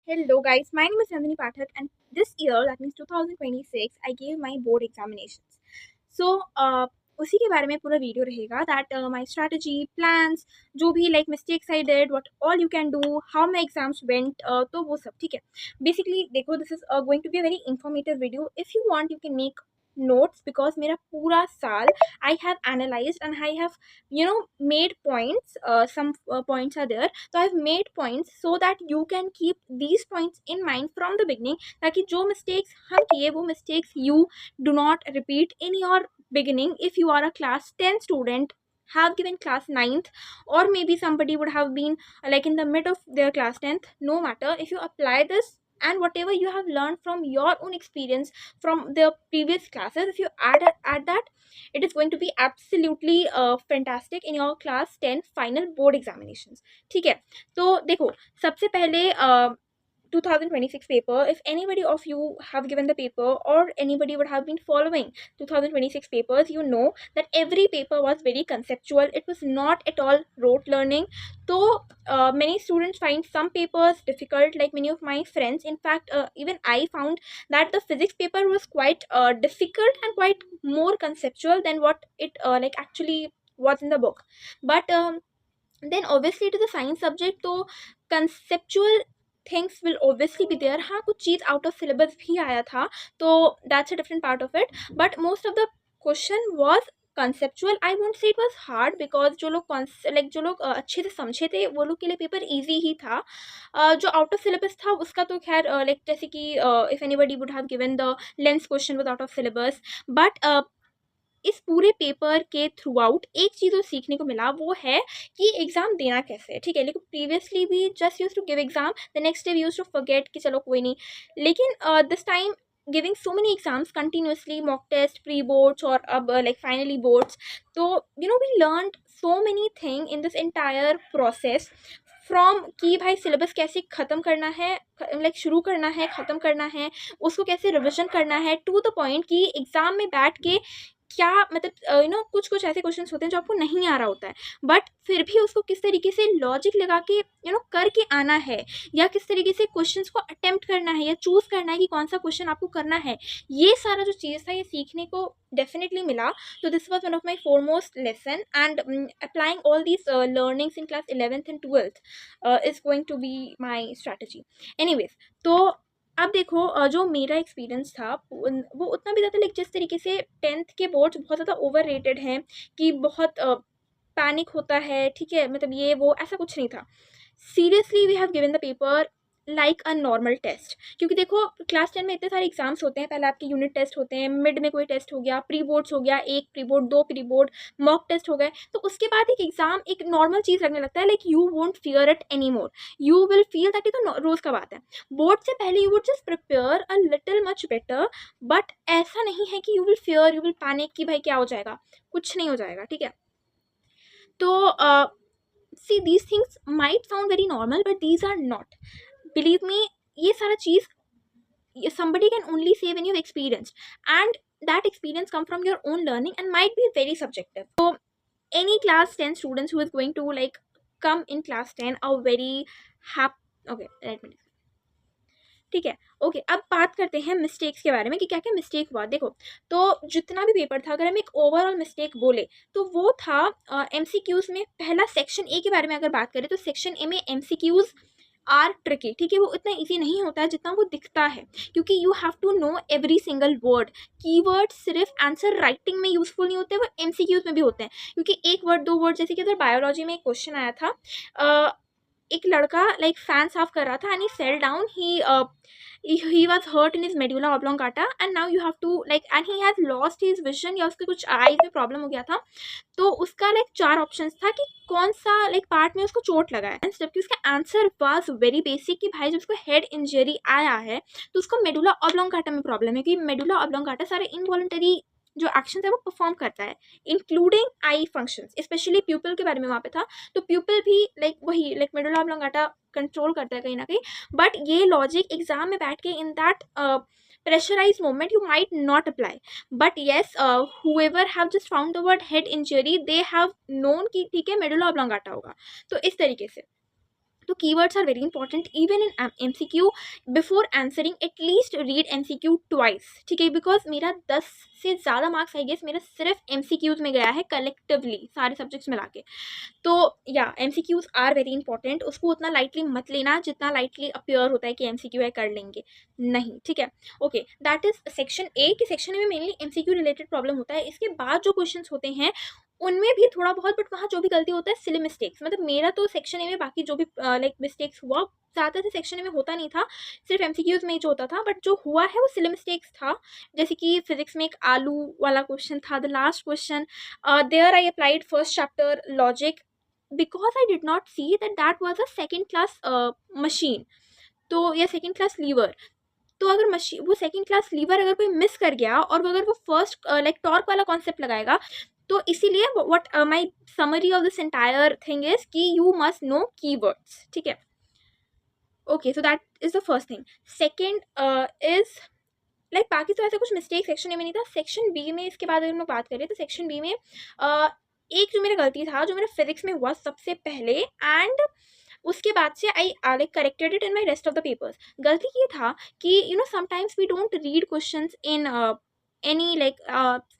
Hello guys, my name is Nandini Pathak and this year, that means 2026, I gave my board examinations. So, उसी के बारे में पूरा video रहेगा that my strategy plans जो भी like mistakes I did what all you can do how my exams went तो वो सब ठीक है बेसिकली देखो this is going to be very informative video if you want you can make notes because मेरा पूरा साल I have analyzed and I have made points some points are there so I've made points so that you can keep these points in mind from the beginning ताकि जो mistakes हम किए वो mistakes you do not repeat in your beginning. If you are a class 10 student have given class 9th or maybe somebody would have been like in the mid of their class 10th, no matter if you apply this and whatever you have learned from your own experience from the previous classes, if you add that, it is going to be absolutely fantastic in your class 10 final board examinations. ठीक है, तो देखो सबसे पहले 2026 paper, if anybody of you have given the paper or anybody would have been following 2026 papers, you know that every paper was very conceptual. It was not at all rote learning. So many students find some papers difficult, like many of my friends. In fact, even I found that the physics paper was quite difficult and quite more conceptual than what it like actually was in the book. But then obviously to the science subject, तो conceptual things will obviously be there. हाँ कुछ चीज़ out of syllabus भी आया था, तो that's a different part of it. But most of the question was conceptual. I won't say it was hard because जो लोग जो लोग अच्छे से समझे थे वो लोग के लिए पेपर easy ही था. जो out of syllabus था उसका तो खैर like जैसे कि if anybody would have given the lens question was out of syllabus. But इस पूरे पेपर के थ्रू आउट एक चीज़ जो सीखने को मिला वो है कि एग्ज़ाम देना कैसे है. ठीक है, लेकिन प्रीवियसली भी just use to give exam the next day we use to forget कि चलो कोई नहीं, लेकिन this time giving so many exams continuously mock test pre boards और अब लाइक फाइनली बोर्ड्स, तो we learn so many thing in this entire process from कि भाई सिलेबस कैसे ख़त्म करना है, लाइक शुरू करना है ख़त्म करना है, उसको कैसे रिविजन करना है, टू द पॉइंट कि एग्ज़ाम में बैठ के क्या मतलब कुछ कुछ ऐसे क्वेश्चंस होते हैं जो आपको नहीं आ रहा होता है, बट फिर भी उसको किस तरीके से लॉजिक लगा के करके आना है, या किस तरीके से क्वेश्चंस को अटेम्प्ट करना है या चूज़ करना है कि कौन सा क्वेश्चन आपको करना है. ये सारा जो चीज़ था ये सीखने को डेफिनेटली मिला. तो this was one of my foremost lesson and applying all these learnings in class 11th and 12th is going to be my strategy. Anyways, तो अब देखो जो मेरा एक्सपीरियंस था वो उतना भी ज़्यादा लाइक जिस तरीके से 10th के बोर्ड्स बहुत ज़्यादा ओवर रेटेड हैं कि बहुत पैनिक होता है, ठीक है, मतलब ये वो ऐसा कुछ नहीं था. Seriously we have given the paper like a normal test, क्योंकि देखो क्लास 10 में इतने सारे एग्जाम्स होते हैं. पहले आपके यूनिट टेस्ट होते हैं, मिड में कोई टेस्ट हो गया, प्री बोर्ड्स हो गया, एक प्री बोर्ड, दो प्री बोर्ड, मॉक टेस्ट हो गए, तो उसके बाद एक एग्जाम एक नॉर्मल चीज़ लगने लगता है. Like you won't fear it any more, you will feel that ये तो रोज़ का बात है. बोर्ड से पहले you would just prepare a little much better, but ऐसा नहीं है कि you will fear, you will panic कि भाई क्या हो जाएगा. कुछ नहीं हो जाएगा, ठीक है. तो see, these things might sound very normal but these are not, believe me. ये सारा चीज़ somebody can only say when you've experienced, and that experience come from your own learning and might be very subjective. So any class 10 students who is going to like come in class 10 are very happy. Okay, let me, ठीक है. Okay, अब बात करते हैं mistakes के बारे में कि क्या क्या मिस्टेक हुआ. देखो, तो जितना भी पेपर था, अगर हम एक ओवरऑल मिस्टेक बोले तो वो था MCQs में. पहला सेक्शन ए के बारे में अगर बात करें तो सेक्शन ए में MCQs आर ट्रिकी. ठीक है, वो उतना इजी नहीं होता है जितना वो दिखता है, क्योंकि you have to know every single word. Keyword सिर्फ आंसर राइटिंग में यूजफुल नहीं होते, वो MCQs में भी होते हैं. क्योंकि एक वर्ड दो वर्ड, जैसे कि अगर बायोलॉजी में एक क्वेश्चन आया था, एक लड़का लाइक फैन साफ कर रहा था and he fell down, he was hurt in his medulla oblongata and now you have to like and he has lost his vision, या उसके कुछ आईज में प्रॉब्लम हो गया था. तो उसका लाइक 4 ऑप्शंस था कि कौन सा लाइक पार्ट में उसको चोट लगा है, जबकि उसका आंसर वाज वेरी बेसिक कि भाई जब उसको हेड इंजरी आया है तो उसको मेडुला ऑब्लोंगाटा में प्रॉब्लम है, क्योंकि मेडुला ऑब्लोंगाटा सारे इनवॉलंटरी जो एक्शन है वो परफॉर्म करता है, including eye functions. Specially pupil के बारे में वहाँ पे था, तो प्यूपल भी लाइक वही लाइक मेडुला ऑब्लोंगाटा कंट्रोल करता है कहीं ना कहीं. बट ये लॉजिक एग्जाम में बैठ के in that pressurized moment you might not apply. But yes, whoever have just found the word head injury, they have known कि ठीक है मेडुला ऑब्लोंगाटा होगा. तो इस तरीके से तो keywords are very important even in MCQ. Before answering at least read MCQ twice, ठीक है, बिकॉज मेरा 10 से ज़्यादा मार्क्स आई गेस मेरा सिर्फ MCQs में गया है कलेक्टिवली सारे सब्जेक्ट्स मिला के. तो या MCQs आर वेरी इंपॉर्टेंट, उसको उतना लाइटली मत लेना जितना लाइटली अपियर होता है कि MCQ है कर लेंगे, नहीं, ठीक है. Okay, that is section A. कि सेक्शन ए में मेनली MCQ रिलेटेड प्रॉब्लम होता है. इसके बाद जो क्वेश्चन होते हैं उनमें भी थोड़ा बहुत, बट वहाँ जो भी गलती होता है सिली मिस्टेक्स. मतलब मेरा तो सेक्शन ए में बाकी जो भी लाइक मिस्टेक्स हुआ ज़्यादातर सेक्शन ए में होता नहीं था, सिर्फ MCQs में ही जो होता था, बट जो हुआ है वो सिली मिस्टेक्स था. जैसे कि फिजिक्स में एक आलू वाला क्वेश्चन था, the last question. There I applied first chapter logic because I did not see that that was a second class machine, तो या सेकेंड क्लास लीवर. तो अगर मशीन वो सेकेंड क्लास लीवर अगर कोई मिस कर गया और वो अगर वो फर्स्ट लाइक टॉर्क वाला कॉन्सेप्ट लगाएगा, तो इसीलिए what my summary of this entire thing is कि यू मस्ट नो कीवर्ड्स, ठीक है. Okay, so that is the first thing. Second is like बाकी तो ऐसा कुछ मिस्टेक सेक्शन ए में नहीं था. सेक्शन बी में इसके बाद अगर हम बात करें तो सेक्शन बी में एक जो मेरा गलती था जो मेरा फिजिक्स में हुआ सबसे पहले, एंड उसके बाद से I like corrected it in my rest of the papers. गलती ये था कि you know sometimes we don't read questions in any like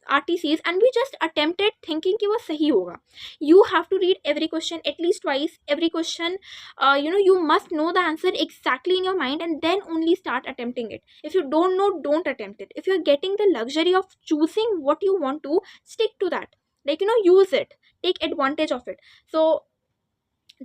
RTCs and we just attempted thinking कि वो सही होगा. You have to read every question at least twice. Every question you know, you must know the answer exactly in your mind and then only start attempting it. If you don't know, don't attempt it. If you're getting the luxury of choosing what you want to, stick to that. Like, you know, use it, take advantage of it. So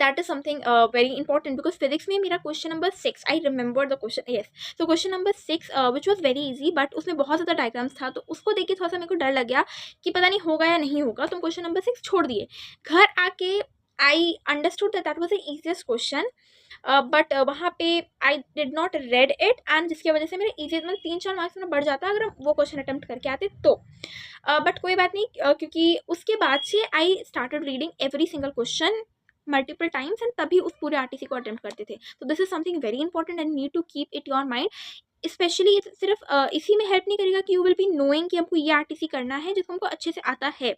that is something very important because physics में मेरा question number 6 I remember the question, yes, so question number 6 which was very easy but उसमें बहुत ज़्यादा diagrams था, तो उसको देख के थोड़ा सा मेरे को डर लग गया कि पता नहीं होगा या नहीं होगा, तो question number 6 छोड़ दिए. घर आके I understood that that was the easiest question, but वहाँ पे आई did not read it and जिसकी वजह से मेरे ईजी मतलब 3-4 मार्क्स में बढ़ जाता अगर वो क्वेश्चन अटेम्प्ट करके आते तो. बट कोई बात नहीं, क्योंकि उसके बाद से I started reading every single question multiple times and तभी उस पूरे RTC को अटेम्प्ट करते थे. तो this is something very important and need to keep it your mind. Specially सिर्फ इसी में हेल्प नहीं करेगा कि यू विल बी नोइंग कि हमको ये RTC करना है जिसको हमको अच्छे से आता है,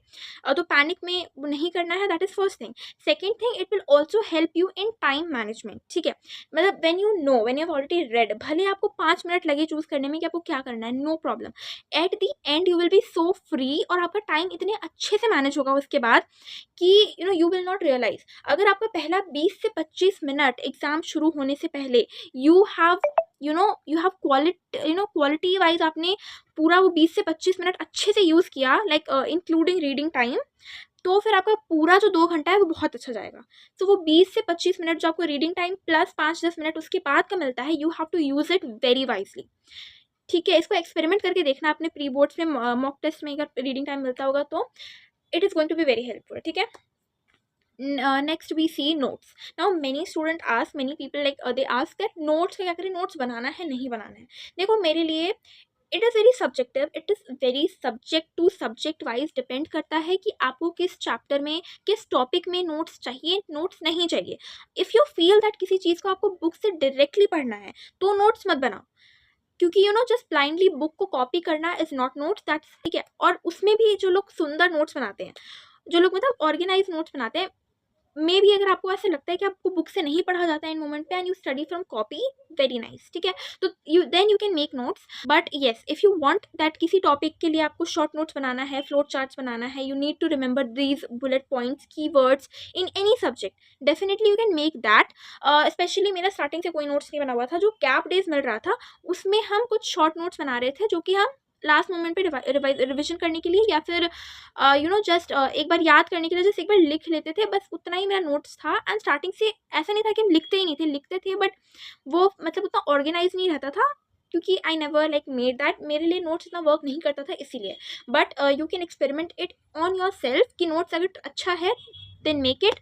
तो पैनिक में नहीं करना है. That is first thing. Second thing, it will also help you in time management, ठीक है. मतलब when you know, when you have already red, भले आपको 5 मिनट लगे चूज़ करने में कि आपको क्या करना है, no problem. At the end you will be so free और आपका टाइम इतने अच्छे से मैनेज होगा उसके बाद कि you know you will not realize. अगर आपका पहला 20 से 25 मिनट एग्जाम शुरू होने से पहले यू हैव क्वालिटी वाइज आपने पूरा वो 20 से 25 मिनट अच्छे से यूज़ किया, लाइक इंक्लूडिंग रीडिंग टाइम, तो फिर आपका पूरा जो 2 घंटा है वो बहुत अच्छा जाएगा. तो वो 20 से 25 मिनट जो आपको रीडिंग टाइम प्लस 5-10 मिनट उसके बाद का मिलता है, you have to use it very wisely, ठीक है. इसको एक्सपेरिमेंट करके देखना अपने प्री बोर्ड्स में, मॉक टेस्ट में अगर रीडिंग टाइम मिलता होगा तो it is going to be very helpful, ठीक है. Next we see notes. Now many student ask, many people like they ask that notes क्या करें, notes बनाना है नहीं बनाना है. देखो मेरे लिए it is very subjective, it is very subject to subject wise depend करता है कि आपको किस चैप्टर में किस टॉपिक में नोट्स चाहिए, नोट्स नहीं चाहिए. इफ़ यू फील दैट किसी चीज़ को आपको बुक से डायरेक्टली पढ़ना है तो नोट्स मत बनाओ, क्योंकि you know just blindly book को कॉपी करना इज़ नॉट नोट्स, दैट्स ठीक है. और उसमें भी जो लोग सुंदर नोट्स बनाते हैं, जो लोग मतलब ऑर्गेनाइज नोट्स बनाते हैं, मे बी अगर आपको ऐसा लगता है कि आपको बुक से नहीं पढ़ा जाता है इन मोमेंट पे and you study from copy, very nice, ठीक है. तो you can make notes, but yes if you want that किसी टॉपिक के लिए आपको शॉर्ट नोट्स बनाना है, फ्लोट चार्ट्स बनाना है, you need to remember these bullet points, keywords in any subject, definitely you can make that. Specially मेरा starting से कोई नोट्स नहीं बना हुआ था, जो गैप डेज मिल रहा था उसमें हम कुछ शॉर्ट नोट्स बना रहे थे जो कि हम लास्ट मोमेंट पे रिविजन करने के लिए या फिर यू नो जस्ट एक बार याद करने के लिए जस्ट एक बार लिख लेते थे, बस उतना ही मेरा नोट्स था. एंड स्टार्टिंग से ऐसा नहीं था कि हम लिखते ही नहीं थे, लिखते थे बट वो मतलब उतना ऑर्गेनाइज नहीं रहता था, क्योंकि I never like made that, मेरे लिए नोट्स इतना वर्क नहीं करता था इसीलिए. But you can experiment it on your self कि नोट्स अगर अच्छा है देन मेक इट.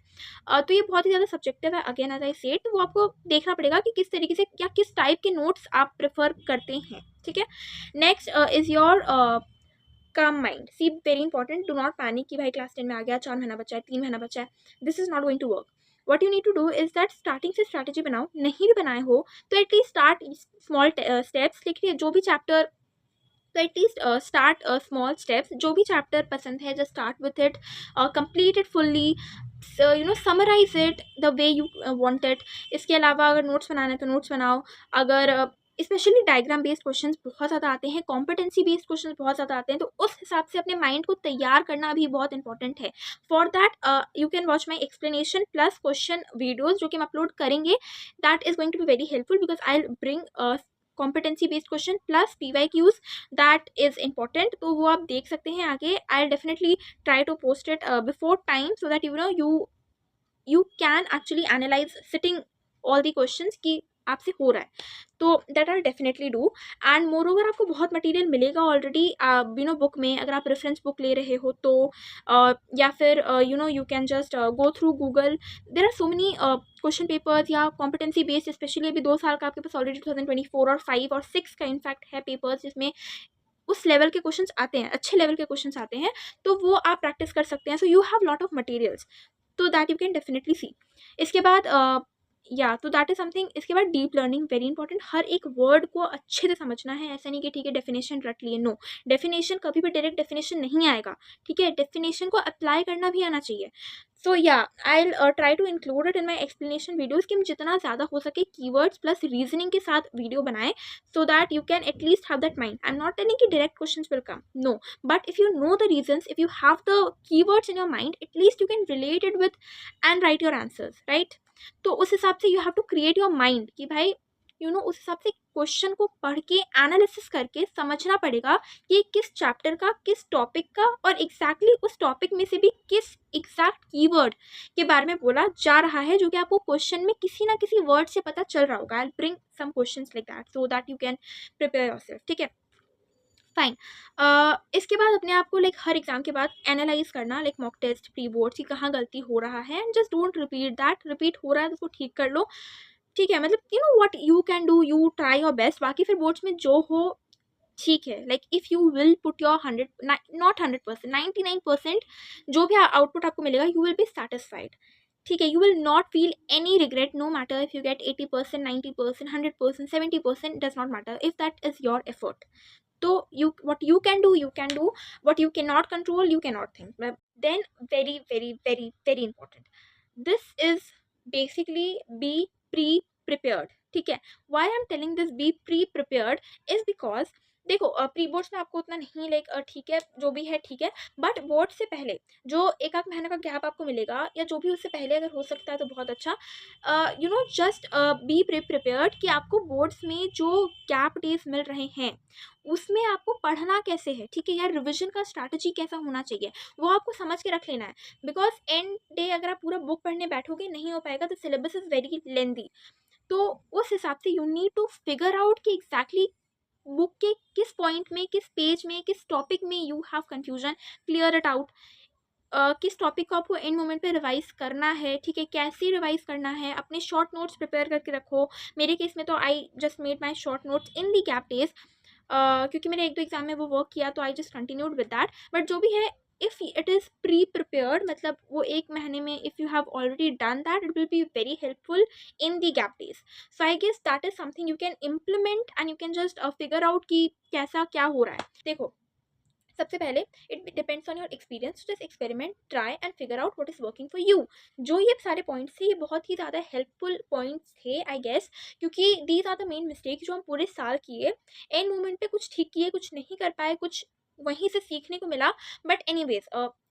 तो ये बहुत ही ज़्यादा सब्जेक्टिव है, अगेन एज आई सेड, तो वो आपको देखना पड़ेगा कि किस तरीके से या किस टाइप के नोट्स आप प्रेफर करते हैं, ठीक है. Next is your calm mind. See very important, do not panic कि भाई क्लास 10 में आ गया, 4 महीना बचा है, 3 महीना बचा है. This is not going to work. What you need to do is that starting से स्ट्रैटेजी बनाओ, नहीं भी बनाए हो तो एटलीस्ट स्टार्ट स्मॉल स्टेप्स. लिखिए जो भी चैप्टर, तो एटलीस्ट स्टार्ट स्मॉल स्टेप्स, जो भी चैप्टर पसंद है just start with it, complete it fully, summarize it the way you want it. इसके अलावा अगर नोट्स बनाना है तो नोट्स बनाओ। अगर स्पेशली डायग्राम बेस्ड क्वेश्चंस बहुत ज़्यादा आते हैं, कॉम्पिटेंसी बेस्ड क्वेश्चंस बहुत ज़्यादा आते हैं, तो उस हिसाब से अपने माइंड को तैयार करना भी बहुत इंपॉर्टेंट है। For that you can watch my explanation plus question videos जो कि हम अपलोड करेंगे। That is going to be very helpful because I bring competency based question plus PYQs that is important. तो वो आप देख सकते हैं आगे। I definitely try to post it before time so that you can actually analyze sitting all the questions कि आपसे हो रहा है, तो that I definitely do. And more over आपको बहुत मटेरियल मिलेगा ऑलरेडी बुक में, अगर आप रेफरेंस बुक ले रहे हो तो या फिर you can just go through Google. There are so many question papers या कॉम्पिटेंसी बेस्ड, स्पेशली अभी 2 साल का आपके पास ऑलरेडी 2024 और 5 और 6 का इनफैक्ट है पेपर्स जिसमें उस लेवल के क्वेश्चंस आते हैं, अच्छे लेवल के क्वेश्चंस आते हैं, तो वो आप प्रैक्टिस कर सकते हैं। So you have lot of materials, तो दैट यू कैन डेफिनेटली सी। इसके बाद या तो दैट इज समथिंग। इसके बाद डीप लर्निंग वेरी इंपॉर्टेंट। हर एक वर्ड को अच्छे से समझना है, ऐसा नहीं कि ठीक है डेफिनेशन रट लिए, नो। डेफिनेशन कभी भी डायरेक्ट डेफिनेशन नहीं आएगा, ठीक है, डेफिनेशन को अप्लाई करना भी आना चाहिए। सो या I try to include it in my explanation videos कि हम जितना ज़्यादा हो सके कीवर्ड्स प्लस रीजनिंग के साथ वीडियो बनाएं, so that you can at least have that mind. I'm not telling you direct questions will come, no, but if you know the reasons, if you have the keywords in your mind, at least you can relate it with and write your answers, right? तो उस हिसाब से you have to create your mind कि भाई उस हिसाब से question को पढ़ के एनालिसिस करके समझना पड़ेगा कि किस चैप्टर का, किस टॉपिक का, और एग्जैक्टली उस टॉपिक में से भी किस एग्जैक्ट कीवर्ड के बारे में बोला जा रहा है, जो कि आपको क्वेश्चन में किसी ना किसी वर्ड से पता चल रहा होगा। I will bring some questions like that so that you can prepare yourself, ठीक है, फाइन। इसके बाद अपने आप को लाइक हर एग्जाम के बाद एनालाइज करना, like mock test, pre board की कहाँ गलती हो रहा है, and just don't repeat that. Repeat हो रहा है तो उसको ठीक कर लो, ठीक है, मतलब what you can do, you try your best. बाकी फिर बोर्ड्स में जो हो ठीक है, like if you will put your 100, not 100%, 99% जो भी आउटपुट आपको मिलेगा यू विल बी सेटिस्फाइड, ठीक है। You will not feel any regret, no matter if you get 80%, 90%, 100%, 70%, does not matter if that is your effort. तो what you can do, you can do. What you cannot control, you cannot think. But then very very very very important, this is basically be pre-prepared, ठीक है। why I'm telling this be pre-prepared is because देखो pre boards में आपको उतना नहीं like ठीक है जो भी है ठीक है, बट बोर्ड से पहले जो एक आध महीने का गैप आपको मिलेगा या जो भी उससे पहले अगर हो सकता है तो बहुत अच्छा। जस्ट बी प्रिपेयर्ड कि आपको बोर्ड्स में जो गैप डेज मिल रहे हैं उसमें आपको पढ़ना कैसे है, ठीक है, यार रिविजन का स्ट्रैटेजी कैसा होना चाहिए वो आपको समझ के रख लेना है। बिकॉज एंड डे अगर आप पूरा बुक पढ़ने बैठोगे नहीं हो पाएगा, तो सिलेबस इज़ वेरी लेंदी। तो उस हिसाब से you need to figure out कि एग्जैक्टली बुक के किस पॉइंट में, किस पेज में, किस टॉपिक में you have confusion, clear it out. किस टॉपिक को आपको एंड मोमेंट पे रिवाइज करना है, ठीक है, कैसे रिवाइज करना है, अपने शॉर्ट नोट्स प्रिपेयर करके रखो। मेरे केस में तो I just made my short notes in the gap days, क्योंकि मैंने 1-2 एग्जाम में वो वर्क किया, तो I just continued with that. But जो भी है if it is pre prepared, मतलब वो 1 महीने में if you have already done that, it will be very helpful in the gap days. So I guess that is something you can implement and you can just figure out कि कैसा क्या हो रहा है। देखो सबसे पहले it depends on your experience, just experiment, try and figure out what is working for you. जो ये सारे पॉइंट्स थे ये बहुत ही ज़्यादा हेल्पफुल पॉइंट्स थे आई गेस, क्योंकि these are the main mistake जो हम पूरे साल किए, एंड मोमेंट पे कुछ ठीक किए, कुछ नहीं कर पाए, कुछ वहीं से सीखने को मिला। But anyways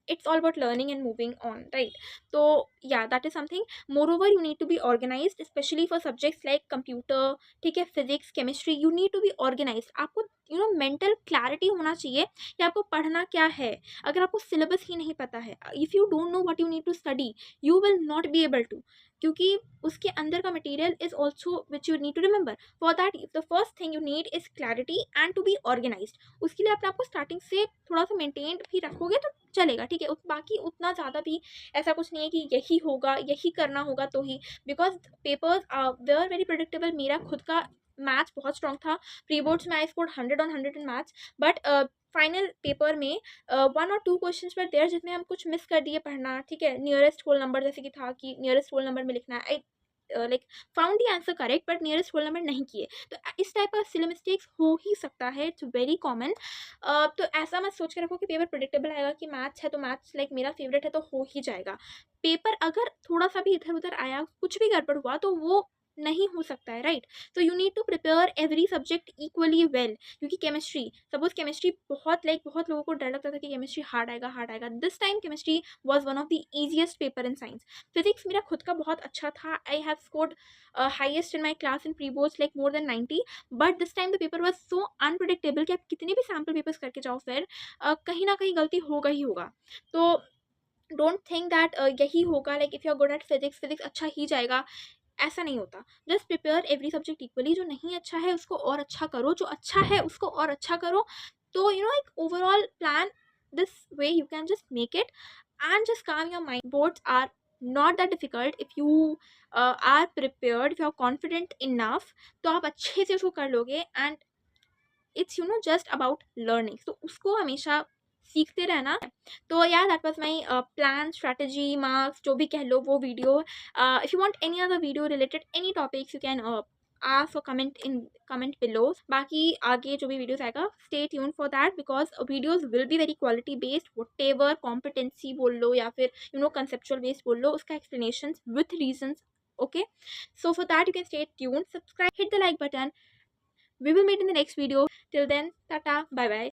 it's all about learning and moving on, right? So yeah, that is something. Moreover, you need to be organized, especially for subjects like computer, ठीक है, physics, chemistry, you need to be organized। आपको mental clarity होना चाहिए कि आपको पढ़ना क्या है। अगर आपको सिलेबस ही नहीं पता है, if you don't know what you need to study, you will not be able to, क्योंकि उसके अंदर का material is also which you need to remember. For that the first thing you need is clarity and to be organized. उसके लिए अपने आपको starting से थोड़ा सा मेंटेन भी रखोगे तो चलेगा, ठीक है। बाकी उतना ज़्यादा भी ऐसा कुछ नहीं है कि यही होगा, यही करना होगा तो ही, because papers were very predictable. मेरा खुद का मैथ्स बहुत स्ट्रॉन्ग था, प्री बोर्ड्स में I scored 100 on 100 in maths, but final paper में 1 or 2 क्वेश्चंस पर देयर जिसमें हम कुछ मिस कर दिए पढ़ना, ठीक है, नियरेस्ट होल नंबर जैसे कि था कि नियरेस्ट होल नंबर में लिखना है, like found the answer correct but nearest whole number नहीं किए। तो इस टाइप का सिली मिस्टेक्स हो ही सकता है, इट्स वेरी कॉमन। तो ऐसा मत सोच के रखो कि पेपर प्रिडिक्टेबल आएगा, कि मैथ्स है तो मैथ्स लाइक मेरा फेवरेट है तो हो ही जाएगा। पेपर अगर थोड़ा सा भी इधर उधर आया, कुछ भी गड़बड़ हुआ, तो वो नहीं हो सकता है, राइट। तो you need to prepare every subject equally well. क्योंकि केमिस्ट्री, सपोज केमिस्ट्री बहुत लोगों को डर लगता था कि केमिस्ट्री हार्ड आएगा। This time chemistry was one of the easiest paper in science. Physics मेरा खुद का बहुत अच्छा था, I have scored highest in my class in pre boards like more than 90। But this time the paper was so unpredictable कि आप कितने भी सैम्पल पेपर्स करके जाओ, फिर कहीं ना कहीं गलती होगा ही होगा। तो डोंट थिंक दैट यही होगा, like if you are good at physics, physics अच्छा ही जाएगा, ऐसा नहीं होता। Just prepare every subject equally. जो नहीं अच्छा है उसको और अच्छा करो, जो अच्छा है उसको और अच्छा करो। तो यू नो एक overall plan, this way you can just make it and just calm your mind. Boards are not that difficult if you are prepared, if you are confident enough, तो आप अच्छे से उसको कर लोगे। And it's just about learning, तो उसको हमेशा सीखते रहना है। तो यार that was my plan, strategy, marks, जो भी कह लो वो video. If you want any other video related any topics, you can ask और कमेंट बिलो। बाकी आगे जो भी वीडियोस आएगा, stay tune for that, because videos will be very quality based. Whatever competency बोल लो या फिर कंसेप्चुअल बेस्ड बोल लो, उसका explanation with reasons. Okay, so for that you can stay tuned, subscribe, hit the like button. We will meet in the next video. Till then, tata, bye bye.